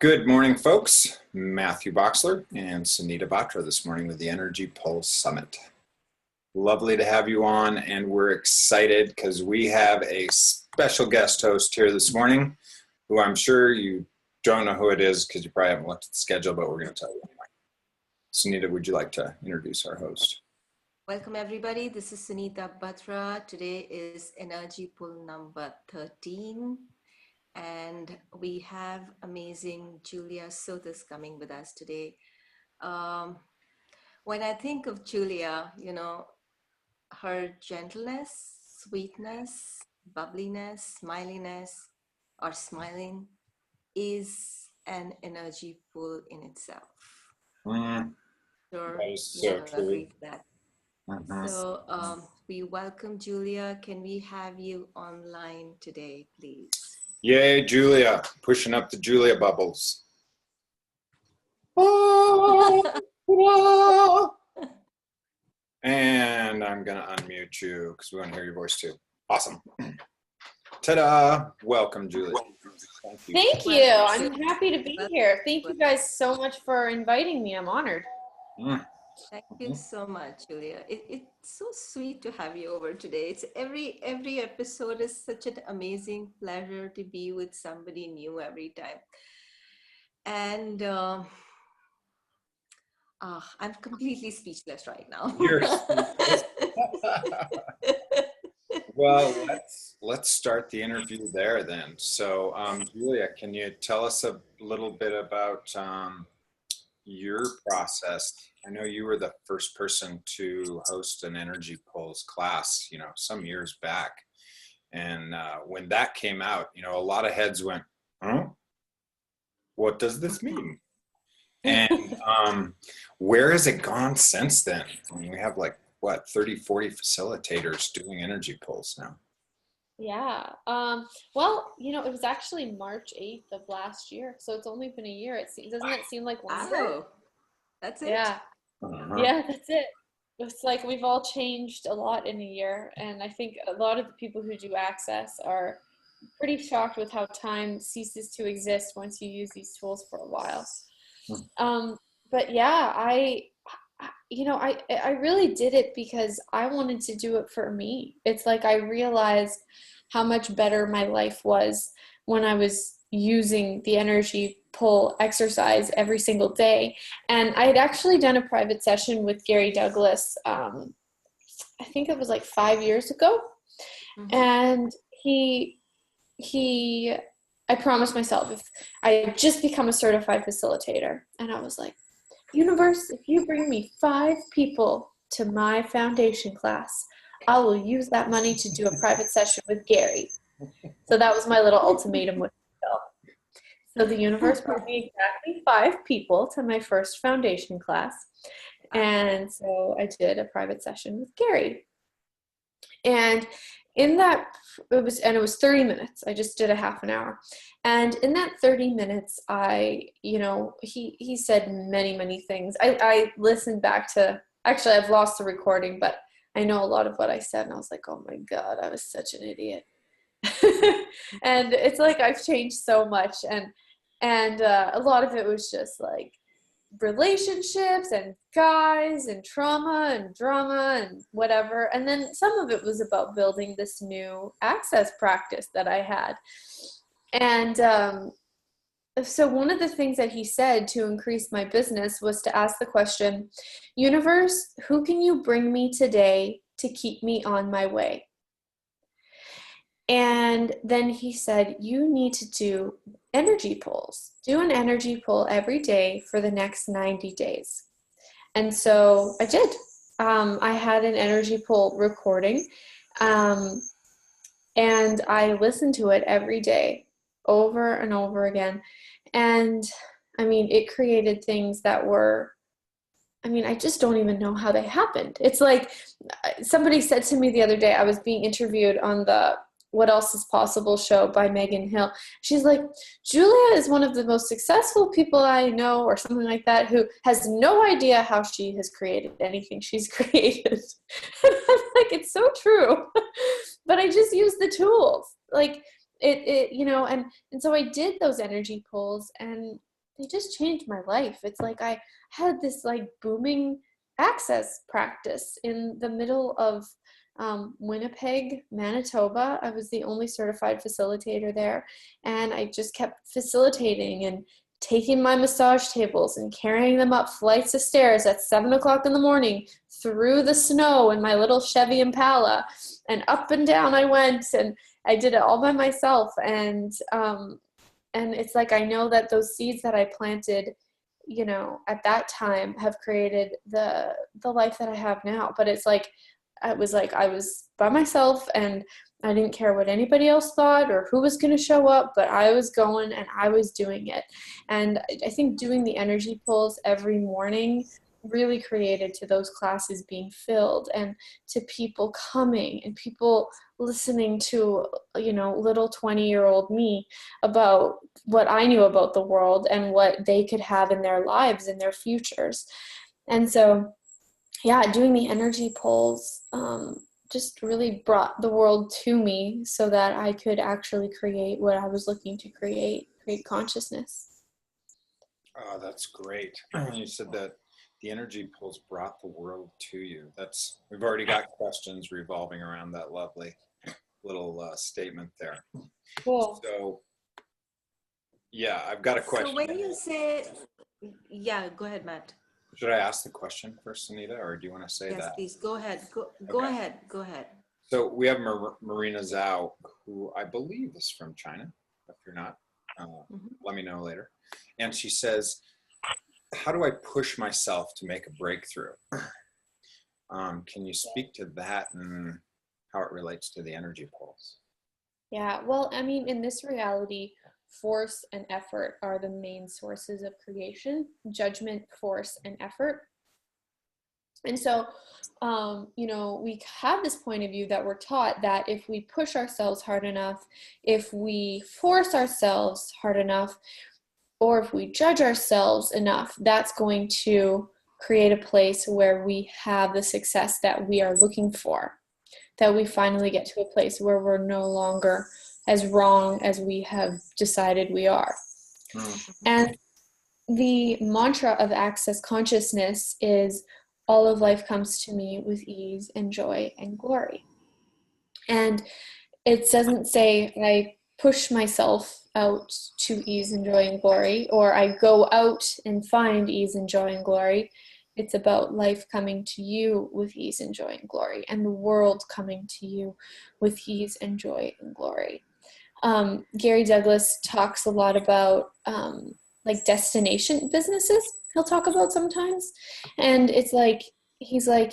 Good morning, folks. Matthew Boxler and Sunita Batra this morning with the Energy Pulse Summit. Lovely to have you on, and we're excited because we have a special guest host here this morning who I'm sure you don't know who it is because you probably haven't looked at the schedule, but we're going to tell you anyway. Sunita, would you like to introduce our host? Welcome, everybody. This is Sunita Batra. Today is Energy Pull number 13. And we have amazing Julia Sotas coming with us today. When I think of Julia, her gentleness, sweetness, bubbliness, smiliness, or smiling is an energy pull in itself. Sure, That is so true. agree with that. So we welcome Julia. Can we have you online today, please? Yay, Julia. Pushing up the Julia bubbles. And I'm going to unmute you because we want to hear your voice too. Awesome. Ta-da. Welcome, Julia. Thank you. I'm happy to be here. Thank you guys so much for inviting me. I'm honored. Thank you so much, Julia. It's so sweet to have you over today. It's every episode is such an amazing pleasure to be with somebody new every time. And I'm completely speechless right now. You're speechless. Well, let's start the interview there then. So, Julia, can you tell us a little bit about your process? I know you were the first person to host an Energy Pulse class, some years back. And when that came out, a lot of heads went, huh? What does this mean? And where has it gone since then? I mean, we have 30, 40 facilitators doing Energy Pulse now. Yeah. Well, it was actually March 8th of last year. So it's only been a year. Doesn't it seem like longer? Oh, that's it? Yeah. Yeah, that's it. It's like we've all changed a lot in a year. And I think a lot of the people who do access are pretty shocked with how time ceases to exist once you use these tools for a while. But yeah, I really did it because I wanted to do it for me. It's like I realized how much better my life was when I was using the energy pull exercise every single day. And I had actually done a private session with Gary Douglas, I think it was like 5 years ago. Mm-hmm. And I promised myself if I had just become a certified facilitator, and I was like, universe, if you bring me 5 people to my foundation class, I will use that money to do a private session with Gary. So that was my little ultimatum with myself. So the universe brought me exactly 5 people to my first foundation class. And so I did a private session with Gary. And in that, it was 30 minutes. I just did a half an hour. And in that 30 minutes, he said many, many things. I listened back to, actually, I've lost the recording, but I know a lot of what I said. And I was like, oh my God, I was such an idiot. And it's like, I've changed so much. And a lot of it was just like relationships and guys and trauma and drama and whatever. And then some of it was about building this new access practice that I had. And so one of the things that he said to increase my business was to ask the question, universe, who can you bring me today to keep me on my way? And then he said, you need to do energy pulls. Do an energy pull every day for the next 90 days. And so I did. I had an energy pull recording, and I listened to it every day, over and over again. And I mean, it created things that were, I just don't even know how they happened. It's like somebody said to me the other day, I was being interviewed on the What Else Is Possible show by Megan Hill. She's like, Julia is one of the most successful people I know, or something like that, who has no idea how she has created anything she's created. And I'm like, it's so true. But I just use the tools. Like and so I did those energy pulls, and they just changed my life. It's like I had this like booming access practice in the middle of Winnipeg, Manitoba. I was the only certified facilitator there, and I just kept facilitating and taking my massage tables and carrying them up flights of stairs at 7 o'clock in the morning through the snow in my little Chevy Impala, and up and down I went, and I did it all by myself. And it's like, I know that those seeds that I planted, you know, at that time have created the life that I have now. But it's like, I was by myself, and I didn't care what anybody else thought or who was going to show up, but I was going and I was doing it. And I think doing the energy pulls every morning really created to those classes being filled, and to people coming and people listening to, you know, little 20-year-old me about what I knew about the world and what they could have in their lives and their futures. And so, yeah, doing the energy pulls just really brought the world to me so that I could actually create what I was looking to create consciousness. Oh, that's great. You said that the energy pulls brought the world to you. We've already got questions revolving around that lovely little statement there. Cool. So, yeah, I've got a question. So when you say, yeah, go ahead, Matt. Should I ask the question first, Anita, or do you want to say Yes, that? please, go ahead. Go Okay. ahead. So we have Marina Zhao, who I believe is from China. If you're not, let me know later. And she says, how do I push myself to make a breakthrough? Can you speak to that and how it relates to the energy pulse? Yeah, well, I mean, in this reality, force and effort are the main sources of creation: judgment, force, and effort. And so, you know, we have this point of view that we're taught that if we push ourselves hard enough, if we force ourselves hard enough, or if we judge ourselves enough, that's going to create a place where we have the success that we are looking for, that we finally get to a place where we're no longer as wrong as we have decided we are. And the mantra of Access Consciousness is, all of life comes to me with ease and joy and glory. And it doesn't say I push myself out to ease and joy and glory, or I go out and find ease and joy and glory. It's about life coming to you with ease and joy and glory, and the world coming to you with ease and joy and glory. Gary Douglas talks a lot about like destination businesses. He'll talk about sometimes, and it's like, he's like,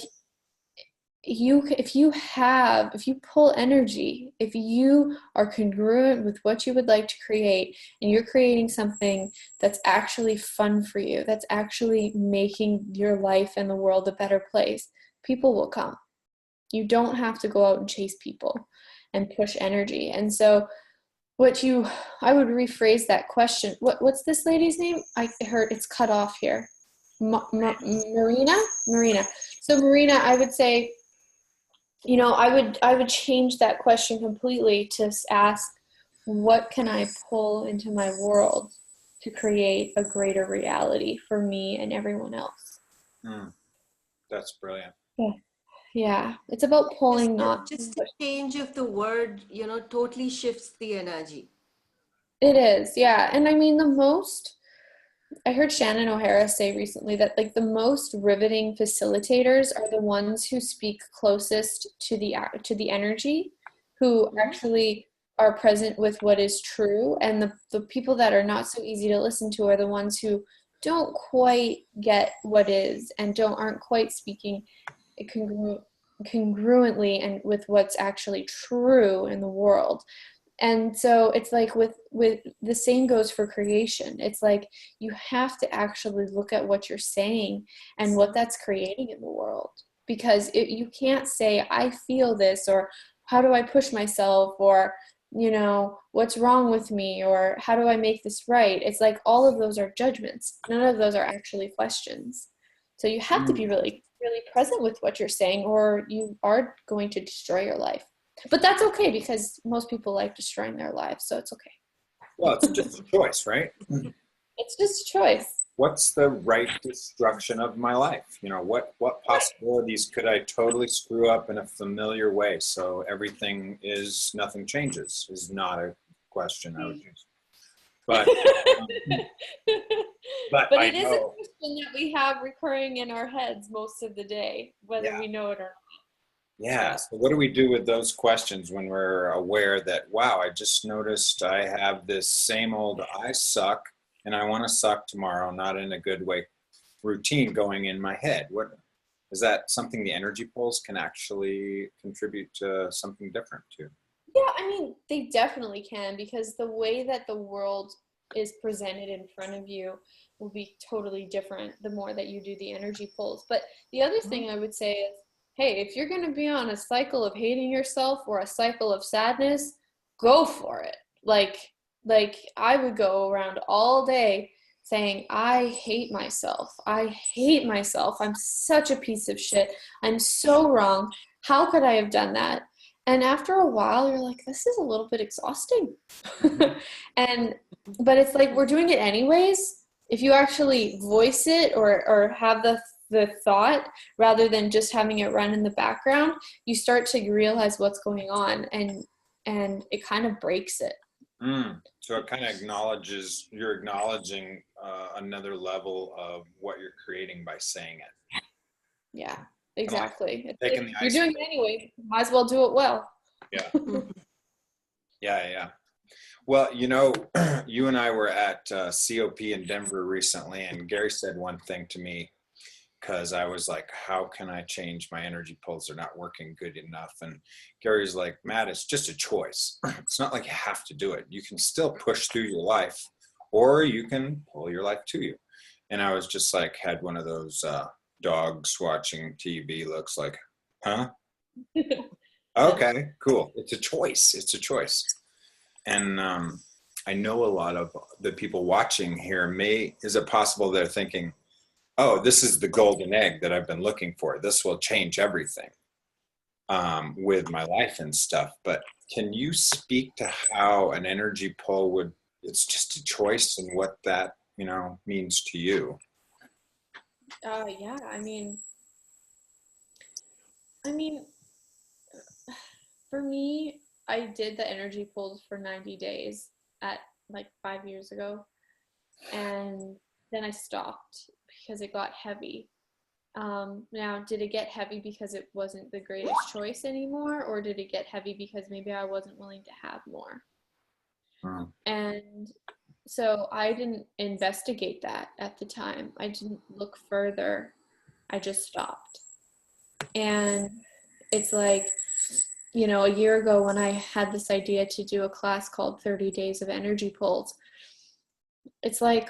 if you pull energy, if you are congruent with what you would like to create, and you're creating something that's actually fun for you, that's actually making your life and the world a better place, people will come. You don't have to go out and chase people and push energy. And so I would rephrase that question. What's this lady's name? I heard it's cut off here. Marina. So Marina, I would say, you know, I would change that question completely to ask, what can I pull into my world to create a greater reality for me and everyone else? That's brilliant. Yeah, it's about pulling, just the change of the word, you know, totally shifts the energy. It is, yeah. And I mean, I heard Shannon O'Hara say recently that like the most riveting facilitators are the ones who speak closest to the energy, who actually are present with what is true. And the people that are not so easy to listen to are the ones who don't quite get what is and aren't quite speaking congruently and with what's actually true in the world. And so it's like with the same goes for creation. It's like you have to actually look at what you're saying and what that's creating in the world, because you can't say, I feel this, or how do I push myself, or, you know, what's wrong with me, or how do I make this right? It's like all of those are judgments. None of those are actually questions. So you have to be really, really present with what you're saying, or you are going to destroy your life. But that's okay, because most people like destroying their lives, so it's okay. Well, it's just a choice, right? It's just a choice. What's the right destruction of my life? You know, what possibilities could I totally screw up in a familiar way so everything is, nothing changes, is not a question I would use. But but But I it is a know, question that we have recurring in our heads most of the day, whether yeah, we know it or yeah. not. So what do we do with those questions when we're aware that, wow, I just noticed I have this same old I suck and I want to suck tomorrow, not in a good way, routine going in my head? What is that, something the energy poles can actually contribute to something different too? Yeah, I mean, they definitely can, because the way that the world is presented in front of you will be totally different the more that you do the energy pulls. But the other thing I would say is, hey, if you're going to be on a cycle of hating yourself or a cycle of sadness, go for it. Like I would go around all day saying, I hate myself. I hate myself. I'm such a piece of shit. I'm so wrong. How could I have done that? And after a while, you're like, this is a little bit exhausting. and but it's like we're doing it anyways. If you actually voice it or have the thought rather than just having it run in the background, you start to realize what's going on, and it kind of breaks it. So it kind of acknowledges, you're acknowledging another level of what you're creating by saying it. Yeah, exactly. Like It's taking like, the you're ice. doing it anyway. Might as well do it well. Yeah. Yeah. Well, you know, you and I were at COP in Denver recently, and Gary said one thing to me, because I was like, how can I change my energy pulls? They're not working good enough. And Gary's like, Matt, it's just a choice. It's not like you have to do it. You can still push through your life, or you can pull your life to you. And I was just like, had one of those dogs watching TV looks like, huh? Okay, cool. It's a choice. It's a choice. And I know a lot of the people watching here is it possible they're thinking, oh, this is the golden egg that I've been looking for. This will change everything with my life and stuff. But can you speak to how an energy pull would, it's just a choice, and what that, you know, means to you? Yeah, I mean, for me, I did the energy pulls for 90 days at like 5 years ago. And then I stopped because it got heavy. Now, did it get heavy because it wasn't the greatest choice anymore? Or did it get heavy because maybe I wasn't willing to have more? And so I didn't investigate that at the time. I didn't look further. I just stopped. And it's like, a year ago when I had this idea to do a class called 30 Days of Energy Pulls, it's like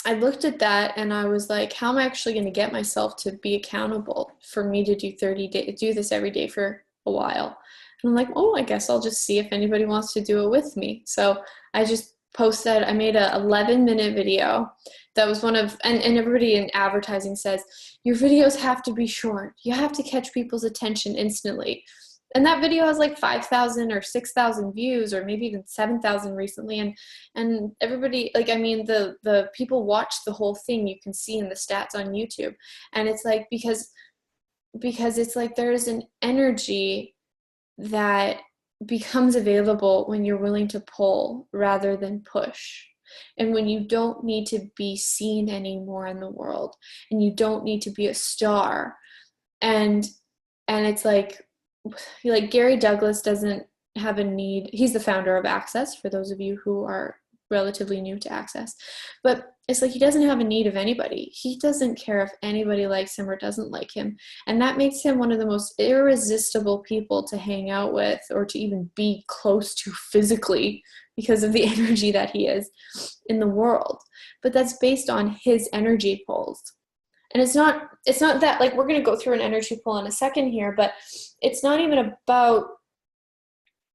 I looked at that and I was like, how am I actually going to get myself to be accountable for me to do 30 days, do this every day for a while? And I'm like, oh, I guess I'll just see if anybody wants to do it with me. So I just posted, I made a 11-minute video. That was one of, and everybody in advertising says, your videos have to be short. You have to catch people's attention instantly. And that video has like 5,000 or 6,000 views, or maybe even 7,000 recently. And everybody, like, I mean, the people watch the whole thing. You can see in the stats on YouTube. And it's like, because it's like there's an energy that becomes available when you're willing to pull rather than push. And when you don't need to be seen anymore in the world, and you don't need to be a star. And it's like Gary Douglas doesn't have a need. He's the founder of Access, for those of you who are relatively new to Access. But it's like he doesn't have a need of anybody. He doesn't care if anybody likes him or doesn't like him. And that makes him one of the most irresistible people to hang out with, or to even be close to physically, because of the energy that he is in the world. But that's based on his energy pulls. And it's not that, like, we're going to go through an energy pull in a second here, but it's not even about,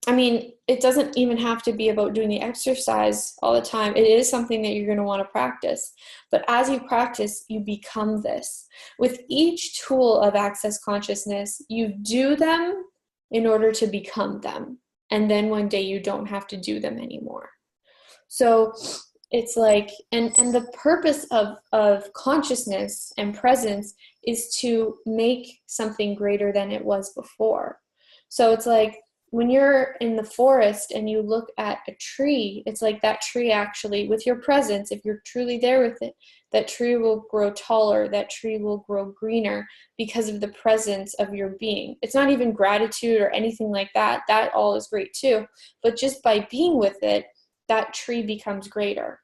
I mean, it doesn't even have to be about doing the exercise all the time. It is something that you're going to want to practice. But as you practice, you become this. With each tool of Access Consciousness, you do them in order to become them. And then one day you don't have to do them anymore. So it's like, and the purpose of consciousness and presence is to make something greater than it was before. So it's like when you're in the forest and you look at a tree, it's like that tree actually, with your presence, if you're truly there with it, that tree will grow taller, that tree will grow greener because of the presence of your being. It's not even gratitude or anything like that. That all is great too. But just by being with it, that tree becomes greater.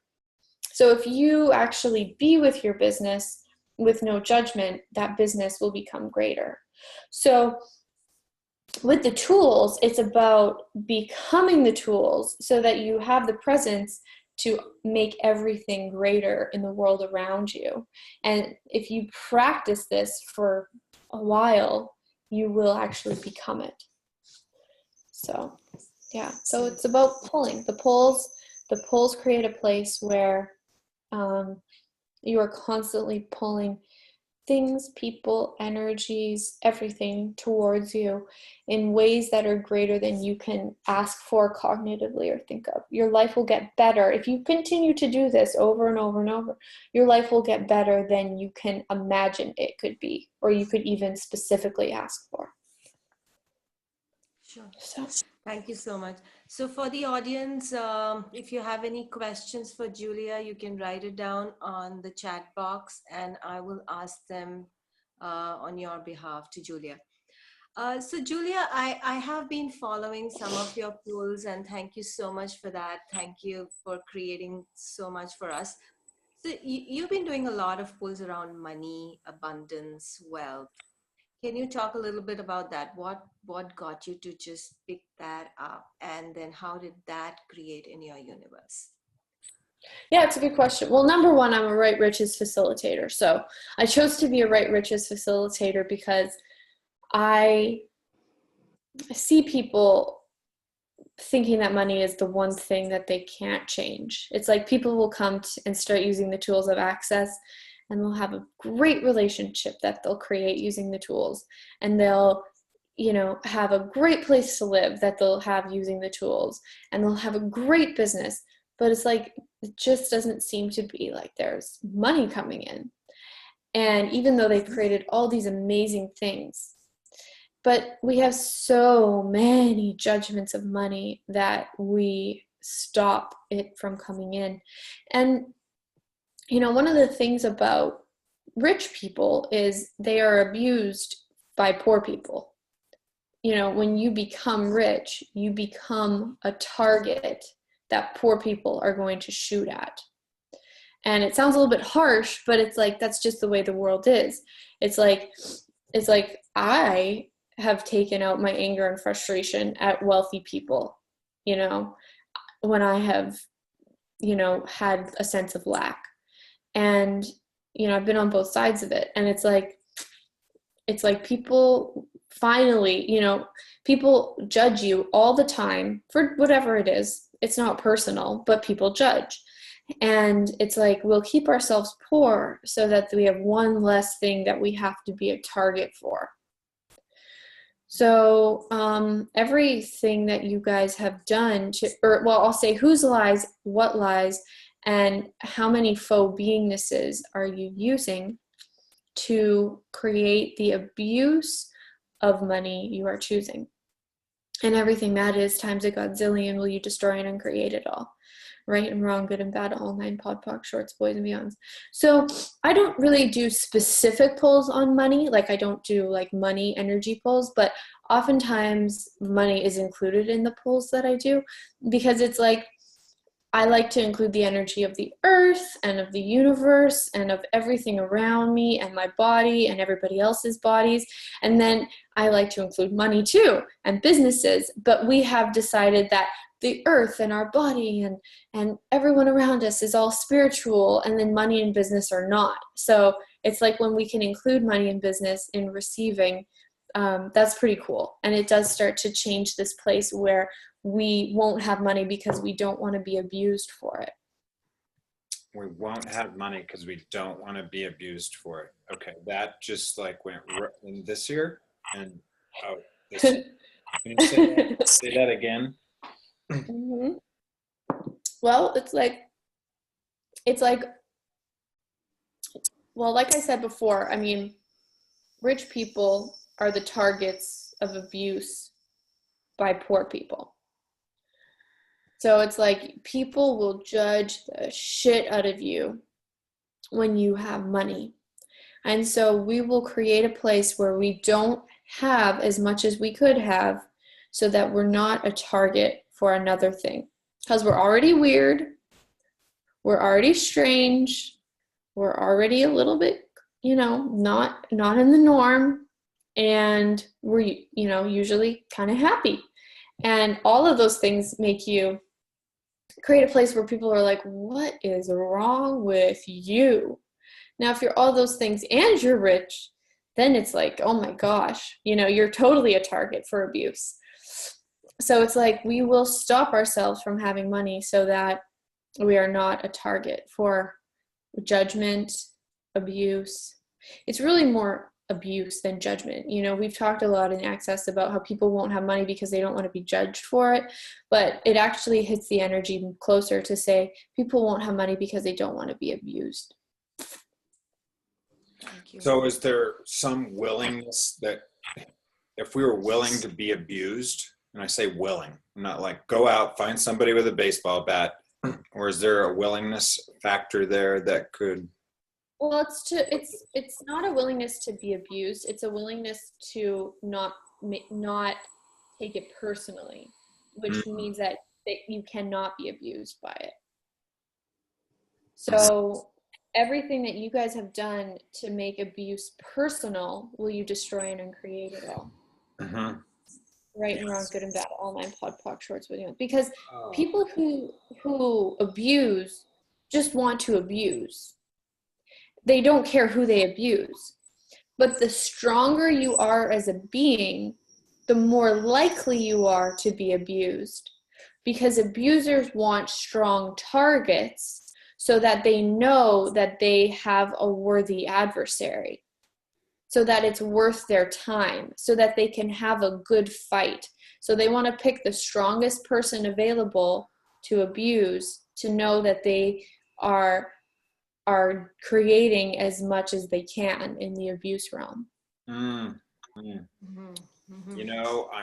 So if you actually be with your business with no judgment, that business will become greater. So with the tools, it's about becoming the tools so that you have the presence to make everything greater in the world around you. And if you practice this for a while, you will actually become it. So yeah, so it's about pulling. The pulls create a place where you are constantly pulling things, people, energies, everything towards you in ways that are greater than you can ask for cognitively or think of. Your life will get better. If you continue to do this over and over and over, your life will get better than you can imagine it could be, or you could even specifically ask for. Sure. So. Thank you so much. So for the audience, if you have any questions for Julia, you can write it down on the chat box and I will ask them on your behalf to Julia. So Julia, I have been following some of your polls and thank you so much for that. Thank you for creating so much for us. So you've been doing a lot of polls around money, abundance, wealth. Can you talk a little bit about that? What got you to just pick that up? And then how did that create in your universe? Yeah, it's a good question. Well, number one, I'm a Right Riches facilitator. So I chose to be a Right Riches facilitator because I see people thinking that money is the one thing that they can't change. It's like people will come and start using the tools of access and they'll have a great relationship that they'll create using the tools, and they'll have a great place to live that they'll have using the tools, and they'll have a great business, but it's like it just doesn't seem to be like there's money coming in. And even though they've created all these amazing things, but we have so many judgments of money that we stop it from coming in. And one of the things about rich people is they are abused by poor people. When you become rich, you become a target that poor people are going to shoot at. And it sounds a little bit harsh, but it's like, that's just the way the world is. It's like I have taken out my anger and frustration at wealthy people, when I have, had a sense of lack. And, I've been on both sides of it. And it's like people finally, people judge you all the time for whatever it is. It's not personal, but people judge. And it's like, we'll keep ourselves poor so that we have one less thing that we have to be a target for. So everything that you guys have done I'll say whose lies, what lies, and how many faux beingnesses are you using to create the abuse of money you are choosing. And everything that is times a godzillion will you destroy and uncreate it all. Right and wrong, good and bad, all nine podpoc, shorts, boys and beyonds. So I don't really do specific pulls on money. Like I don't do like money energy pulls, but oftentimes money is included in the pulls that I do, because it's like, I like to include the energy of the earth and of the universe and of everything around me and my body and everybody else's bodies. And then I like to include money too and businesses. But we have decided that the earth and our body and everyone around us is all spiritual, and then money and business are not. So it's like when we can include money and business in receiving, that's pretty cool. And it does start to change this place where we won't have money because we don't want to be abused for it. We won't have money because we don't want to be abused for it. Okay, that just like went in this year. And this year. Can you say that again? Mm-hmm. Well, it's like it's like, well, like I said before, I mean, rich people are the targets of abuse by poor people. So it's like people will judge the shit out of you when you have money. And so we will create a place where we don't have as much as we could have so that we're not a target for another thing. Because we're already weird, we're already strange, we're already a little bit, not in the norm, and we're, usually kind of happy. And all of those things make you create a place where people are like, what is wrong with you? Now, if you're all those things and you're rich, then it's like, oh my gosh, you're totally a target for abuse. So it's like we will stop ourselves from having money so that we are not a target for judgment, abuse. It's really more abuse than judgment. We've talked a lot in Access about how people won't have money because they don't want to be judged for it, but it actually hits the energy closer to say people won't have money because they don't want to be abused. Thank you. So is there some willingness that if we were willing to be abused, and I say willing, I'm not like go out, find somebody with a baseball bat, or is there a willingness factor there that could? Well, it's not a willingness to be abused. It's a willingness to not take it personally, which means that you cannot be abused by it. So everything that you guys have done to make abuse personal, will you destroy and uncreate it all? Mm-hmm. Right and wrong, good and bad, all 9 POD shorts video. Because people who abuse just want to abuse. They don't care who they abuse. But the stronger you are as a being, the more likely you are to be abused. Because abusers want strong targets so that they know that they have a worthy adversary, so that it's worth their time, so that they can have a good fight. So they want to pick the strongest person available to abuse, to know that they are creating as much as they can in the abuse realm. I'm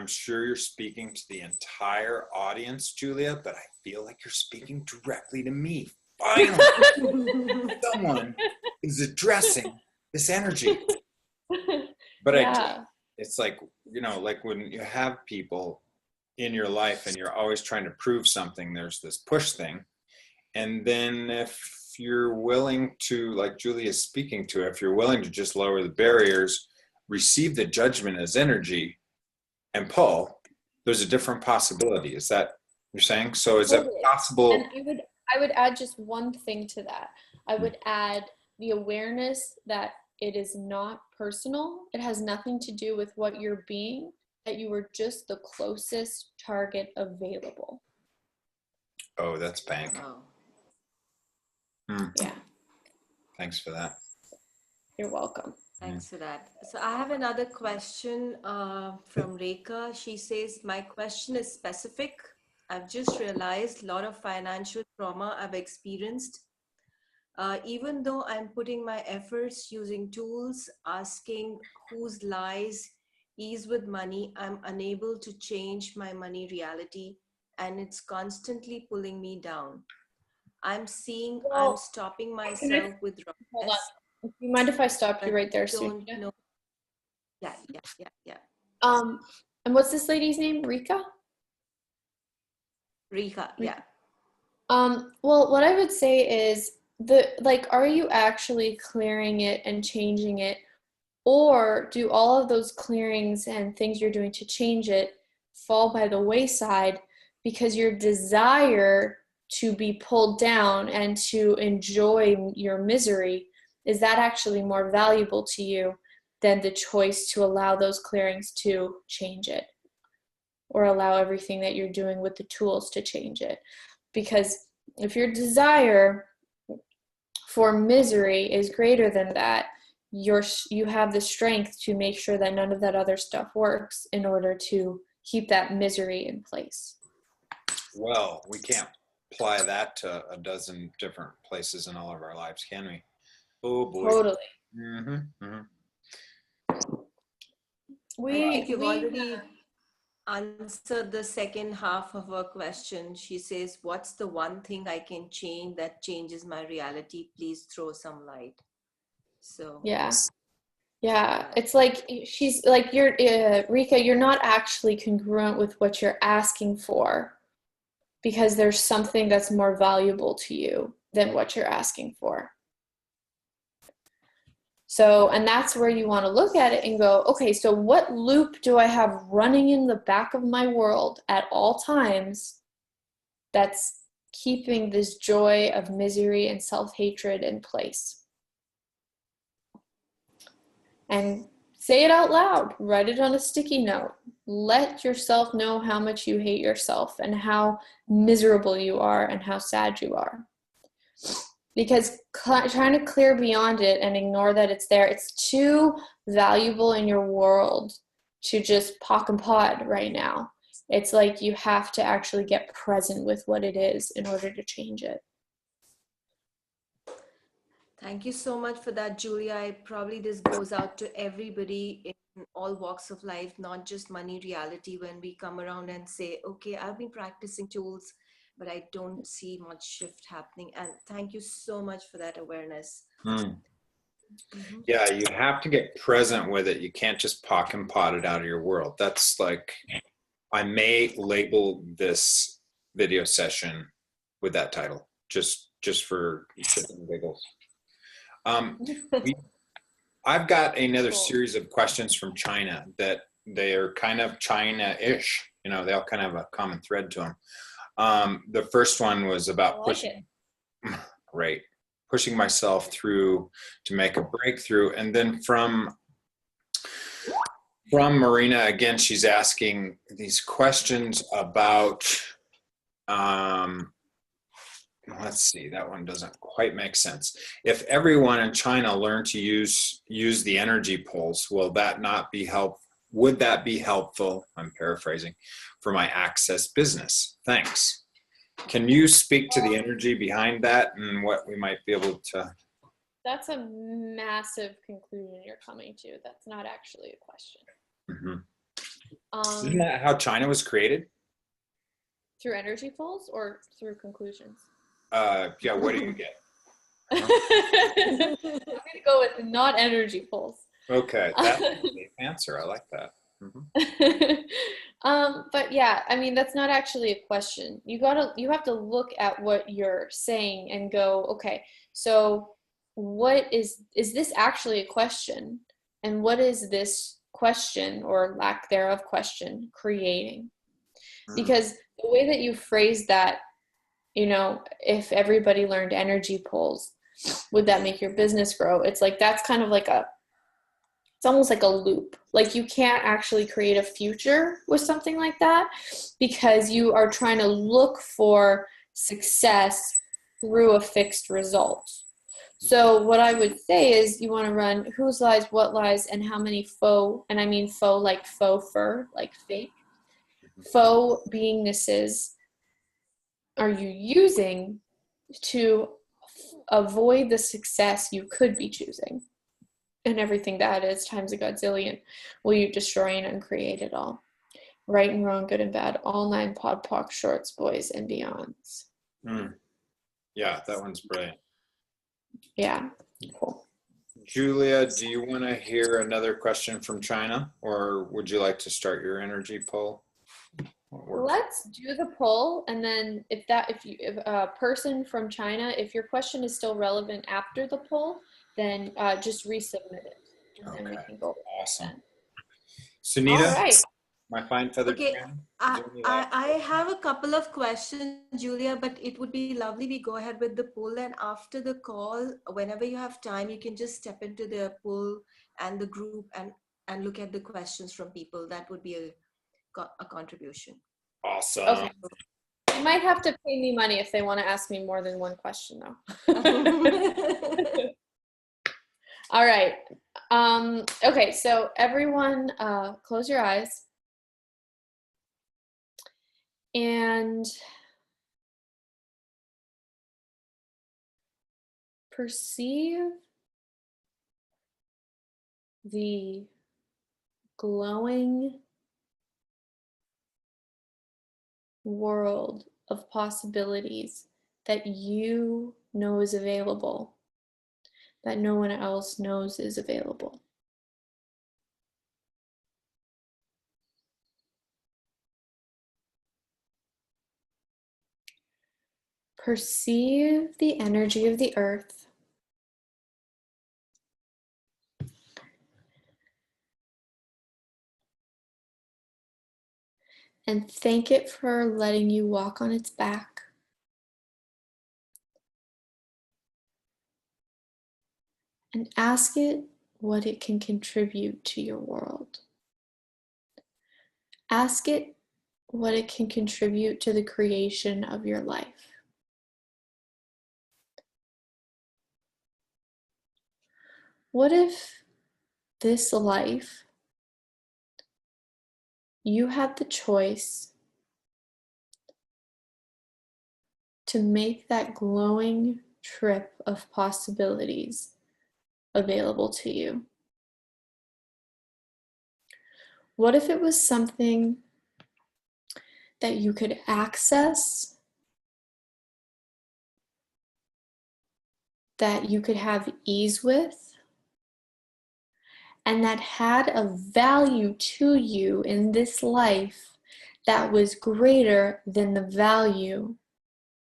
sure you're speaking to the entire audience, Julia, but I feel like you're speaking directly to me. Finally, someone is addressing this energy. But yeah. It's like, like when you have people in your life and you're always trying to prove something, there's this push thing. And then if you're willing to, like Julia is speaking to, if you're willing to just lower the barriers, receive the judgment as energy and pull, there's a different possibility. Is that you're saying? So is it possible? And I would add just one thing to that. I would add the awareness that it is not personal. It has nothing to do with what you're being, that you were just the closest target available. Oh, that's bank. Wow. Yeah. Thanks for that. You're welcome. Thanks for that. So I have another question from Rekha. She says, my question is specific. I've just realized a lot of financial trauma I've experienced. Even though I'm putting my efforts using tools, asking whose lies, ease with money, I'm unable to change my money reality, and it's constantly pulling me down. I'm stopping myself with Hold on. Do you mind if I stop you right there, Sue? Yeah. And what's this lady's name? Rika? Rekha, yeah. Well, what I would say is are you actually clearing it and changing it? Or do all of those clearings and things you're doing to change it fall by the wayside because your desire to be pulled down and to enjoy your misery, is that actually more valuable to you than the choice to allow those clearings to change it, or allow everything that you're doing with the tools to change it? Because if your desire for misery is greater than that, you have the strength to make sure that none of that other stuff works in order to keep that misery in place. Well, we can't apply that to a dozen different places in all of our lives, can we? Oh boy. Totally. I think you've We already answered the second half of her question. She says, what's the one thing I can change that changes my reality? Please throw some light. So yeah, it's like she's like, Rika, you're not actually congruent with what you're asking for, because there's something that's more valuable to you than what you're asking for. So, and that's where you want to look at it and go, okay, so what loop do I have running in the back of my world at all times that's keeping this joy of misery and self-hatred in place? And say it out loud, write it on a sticky note. Let yourself know how much you hate yourself and how miserable you are and how sad you are. Because trying to clear beyond it and ignore that it's there, it's too valuable in your world to just pock and pod right now. It's like you have to actually get present with what it is in order to change it. thank you so much for that, Julia. Probably this goes out to everybody in all walks of life, not just money reality. When we come around and say, okay, I've been practicing tools, but I don't see much shift happening. And thank you so much for that awareness. Yeah, you have to get present with it. You can't just pock and pot it out of your world. That's like, I may label this video session with that title, just for shits and giggles. I've got another series of questions from China that they are kind of China-ish. You know, they all kind of have a common thread to them. The first one was about pushing myself through to make a breakthrough. And then from Marina, again, she's asking these questions about, let's see, that one doesn't quite make sense. If everyone in China learned to use the energy pulse, would that be helpful? I'm paraphrasing, for my access business? Thanks. Can you speak to the energy behind that and what we might be able to? That's a massive conclusion you're coming to. That's not actually a question. Isn't that how China was created? Through energy pulls or through conclusions? Yeah, what do you get? I'm going to go with not energy pulls. Okay, that's a safe answer. I like that. But yeah, I mean, that's not actually a question. You have to look at what you're saying and go, okay, so what is this actually a question? And what is this question, or lack thereof question, creating? Because the way that you phrase that, you know, if everybody learned energy pulls, would that make your business grow? It's like, that's kind of like it's almost like a loop. Like, you can't actually create a future with something like that, because you are trying to look for success through a fixed result. So what I would say is, you want to run whose lies, what lies, and how many faux, and I mean faux like faux fur, like fake, faux beingnesses are you using to avoid the success you could be choosing? And everything that is times a godzillion will you destroy and uncreate it all. Right and wrong, good and bad, all 9 podpoc shorts, boys and beyonds. Yeah, that one's brilliant. Yeah, cool. Julia, do you want to hear another question from China, or would you like to start your energy poll? Let's do the poll, and then if a person from China, if your question is still relevant after the poll, then just resubmit it, and then we can go. Awesome. Sunita, all right. My fine feathered Okay, friend. I have a couple of questions, Julia, but it would be lovely we go ahead with the poll, and after the call, whenever you have time, you can just step into the poll and the group and look at the questions from people. That would be a contribution. Awesome. Okay. You might have to pay me money if they want to ask me more than one question, though. All right. Okay, so everyone close your eyes. And perceive the glowing world of possibilities that you know is available, that no one else knows is available. Perceive the energy of the earth and thank it for letting you walk on its back. And ask it what it can contribute to your world. Ask it what it can contribute to the creation of your life. What if this life, you had the choice to make that glowing trip of possibilities available to you? What if it was something that you could access, that you could have ease with, and that had a value to you in this life that was greater than the value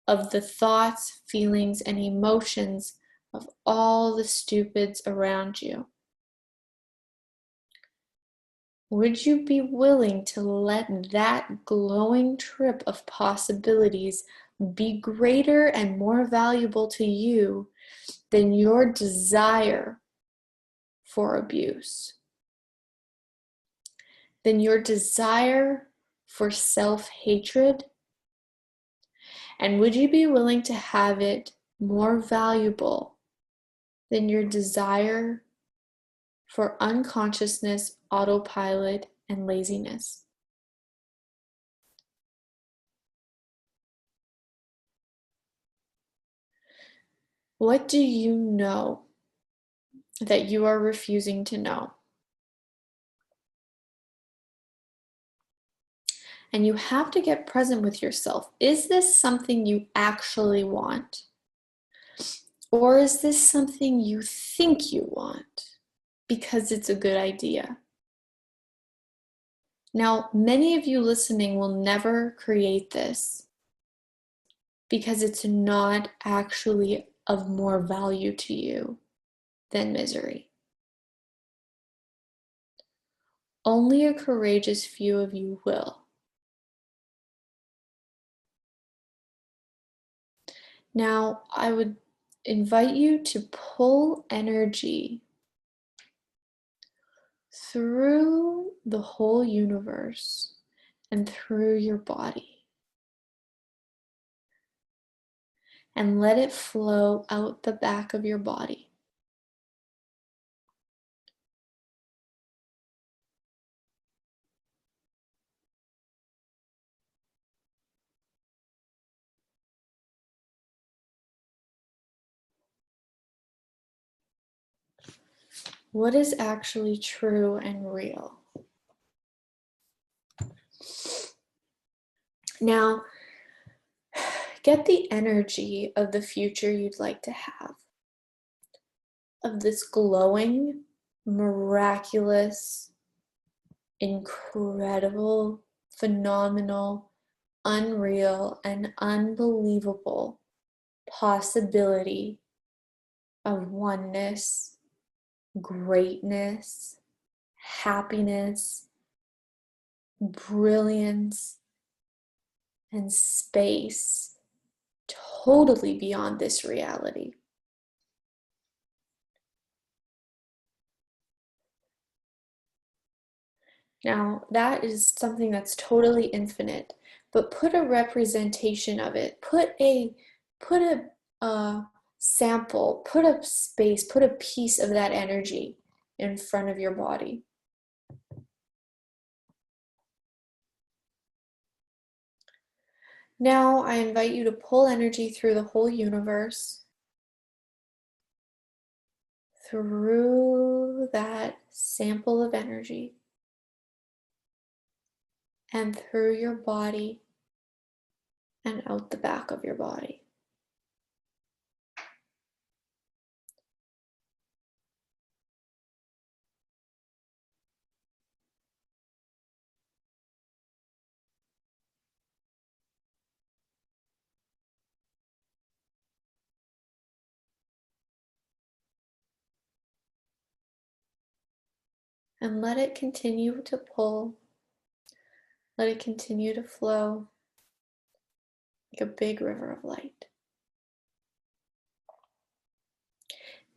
of the thoughts, feelings, and emotions of all the stupids around you? Would you be willing to let that glowing trip of possibilities be greater and more valuable to you than your desire for abuse, than your desire for self-hatred? And would you be willing to have it more valuable than your desire for unconsciousness, autopilot, and laziness? What do you know that you are refusing to know? And you have to get present with yourself. Is this something you actually want? Or is this something you think you want because it's a good idea? Now, many of you listening will never create this because it's not actually of more value to you than misery. Only a courageous few of you will. Now, I would invite you to pull energy through the whole universe and through your body, and let it flow out the back of your body. What is actually true and real? Now, get the energy of the future you'd like to have, of this glowing, miraculous, incredible, phenomenal, unreal, and unbelievable possibility of oneness, greatness, happiness, brilliance, and space totally beyond this reality. Now, that is something that's totally infinite, but put a representation of it. Put a sample, put a space, put a piece of that energy in front of your body. Now, I invite you to pull energy through the whole universe through that sample of energy and through your body and out the back of your body. And let it continue to pull. Let it continue to flow like a big river of light.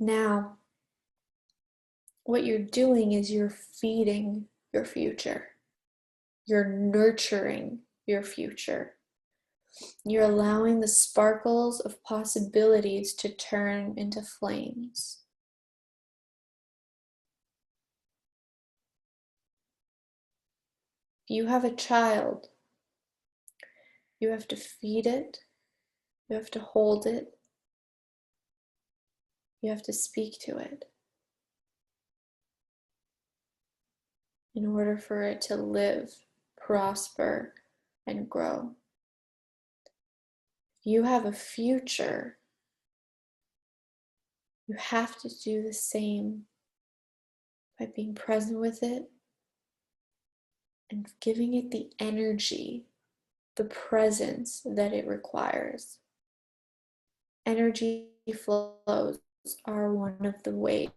Now, what you're doing is you're feeding your future. You're nurturing your future. You're allowing the sparkles of possibilities to turn into flames. If you have a child, you have to feed it, you have to hold it, you have to speak to it in order for it to live, prosper, and grow. If you have a future, you have to do the same by being present with it and giving it the energy, the presence that it requires. Energy flows are one of the ways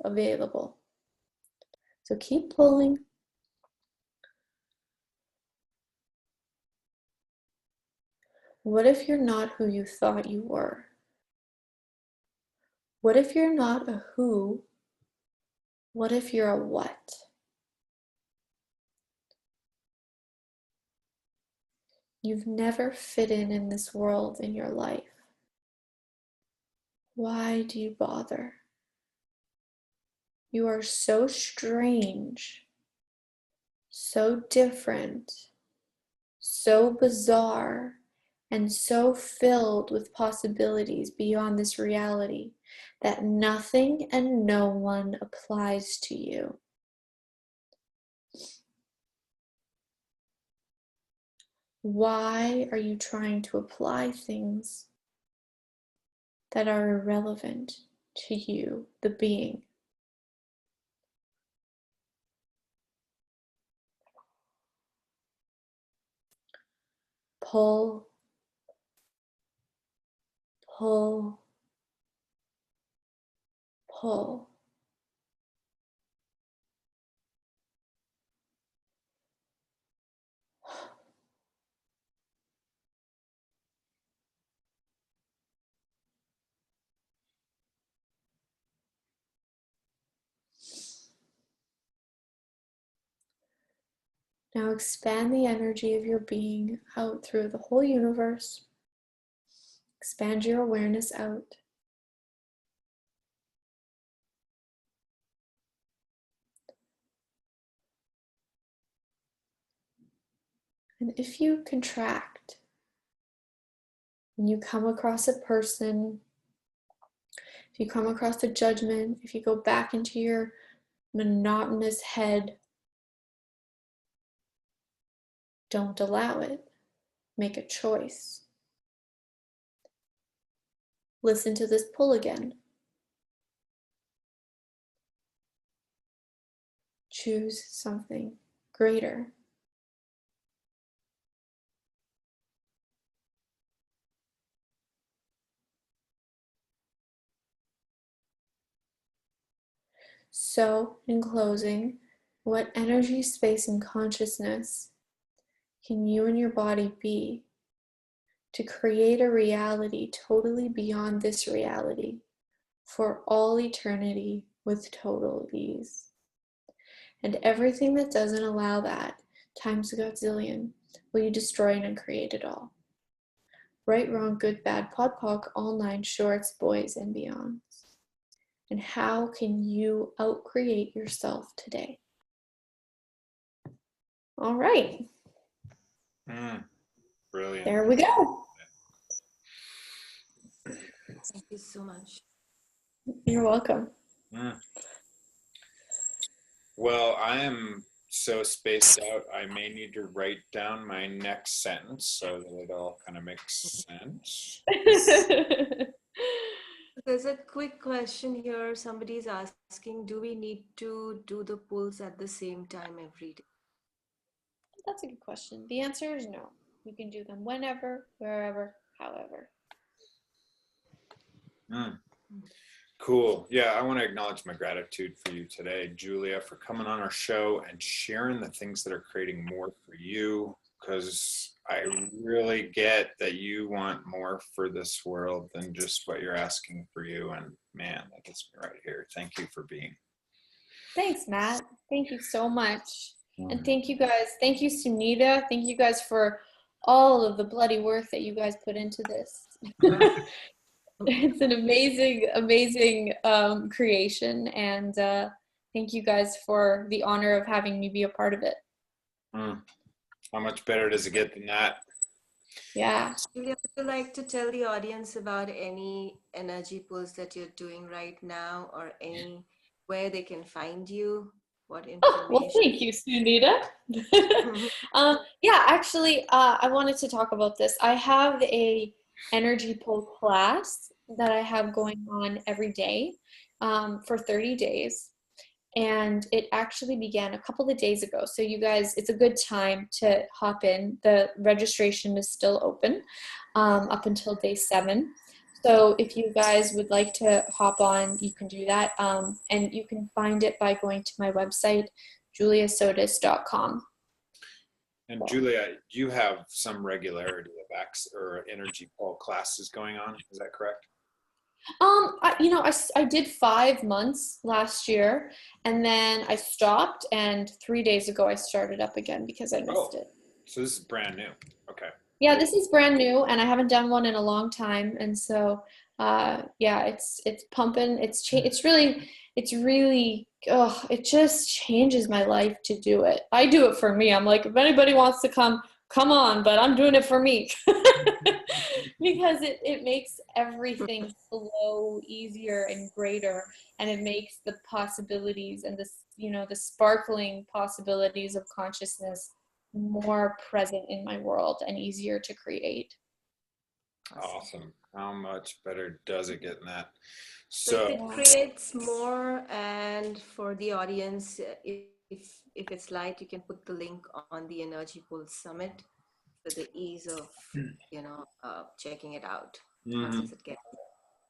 available. So keep pulling. What if you're not who you thought you were? What if you're not a who? What if you're a what? You've never fit in this world in your life. Why do you bother? You are so strange, so different, so bizarre, and so filled with possibilities beyond this reality that nothing and no one applies to you. Why are you trying to apply things that are irrelevant to you, the being? Pull, pull, pull. Now expand the energy of your being out through the whole universe. Expand your awareness out. And if you contract, when you come across a person, if you come across a judgment, if you go back into your monotonous head, don't allow it. Make a choice. Listen to this pull again. Choose something greater. So, in closing, what energy, space, and consciousness can you and your body be to create a reality totally beyond this reality for all eternity with total ease? And everything that doesn't allow that, times a godzillion, will you destroy and uncreate it all? Right, wrong, good, bad, pod, poc, all nine shorts, boys, and beyonds. And how can you outcreate yourself today? All right. Brilliant. There we go. Thank you so much. You're welcome. Mm. Well, I am so spaced out, I may need to write down my next sentence so that it all kind of makes sense. There's a quick question here. Somebody's asking, do we need to do the pulls at the same time every day? That's a good question. The answer is no. You can do them whenever, wherever, however. Mm. Cool. Yeah, I want to acknowledge my gratitude for you today, Julia, for coming on our show and sharing the things that are creating more for you, because I really get that you want more for this world than just what you're asking for you. And man, that gets me right here. Thank you for being. Thanks, Matt. Thank you so much. And Mhm. thank you guys. Thank you, Sunita. Thank you guys for all of the bloody work that you guys put into this. It's an amazing creation. And thank you guys for the honor of having me be a part of it. Mm. How much better does it get than that? Yeah. Julia, would you like to tell the audience about any energy pulls that you're doing right now, or any where they can find you? What Oh, well, information? thank you, Sunita. Yeah, actually, I wanted to talk about this. I have a energy pull class that I have going on every day for 30 days. And it actually began a couple of days ago. So you guys, it's a good time to hop in. The registration is still open up until day 7. So if you guys would like to hop on, you can do that. And you can find it by going to my website, juliasotas.com. And Julia, you have some regularity of or energy pole classes going on. Is that correct? I did 5 months last year, and then I stopped, and 3 days ago I started up again because I missed it. So this is brand new. Okay. Yeah, this is brand new, and I haven't done one in a long time, and so yeah, it's pumping. It's really it just changes my life to do it. I do it for me. I'm like, if anybody wants to come on, but I'm doing it for me. Because it makes everything flow easier and greater, and it makes the possibilities and the sparkling possibilities of consciousness more present in my world and easier to create. Awesome. How much better does it get than that? So if So it creates more, and for the audience, if it's light, you can put the link on the Energy Pulse Summit for the ease of checking it out as it gets.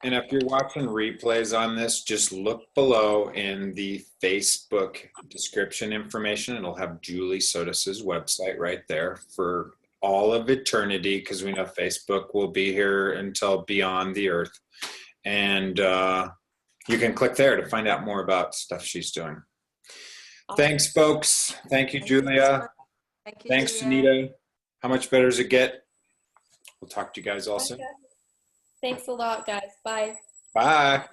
and if you're watching replays on this, just look below in the Facebook description information. It'll have Julie Sotas's website right there for all of eternity, because we know Facebook will be here until beyond the earth. And you can click there to find out more about stuff she's doing. Thanks, folks. Thank you, Julia. Thank you, Thanks, Julia. Sunita. How much better does it get? We'll talk to you guys all soon. Thanks a lot, guys. Bye. Bye.